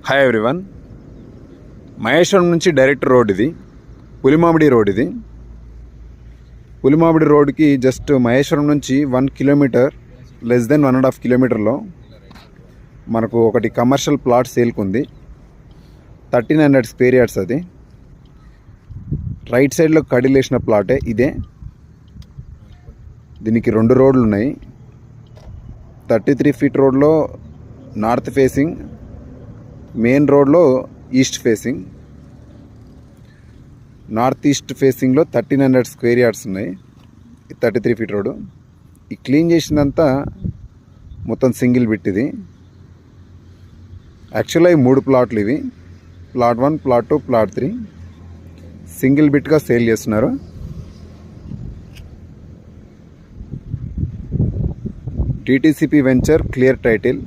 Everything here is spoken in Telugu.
Hi everyone. మహేశ్వరం నుంచి డైరెక్ట్ రోడ్ ఇది, పులిమామిడి రోడ్ ఇది. పులిమామిడి రోడ్కి జస్ట్ మహేశ్వరం నుంచి 1 కిలోమీటర్, లెస్ దెన్ 1.5 కిలోమీటర్లో మనకు ఒకటి కమర్షియల్ ప్లాట్ సేల్కుంది. 1300 square yards. అది రైట్ సైడ్లో కడిలేసిన ప్లాటే ఇదే. దీనికి 2 రోడ్లు ఉన్నాయి. 33 ఫీట్ రోడ్లో నార్త్ ఫేసింగ్, మెయిన్ రోడ్లో ఈస్ట్ ఫేసింగ్. నార్త్ ఈస్ట్ ఫేసింగ్లో 1300 స్క్వేర్ యార్డ్స్ ఉన్నాయి. 33 ఫీట్ రోడ్డు. ఈ క్లీన్ చేసిందంతా మొత్తం సింగిల్ బిట్ ఇది. యాక్చువల్గా ఈ 3 ప్లాట్లు ఇవి. ప్లాట్ 1, ప్లాట్ 2, ప్లాట్ 3 సింగిల్ బిట్గా సేల్ చేస్తున్నారు. TTCP venture, clear title.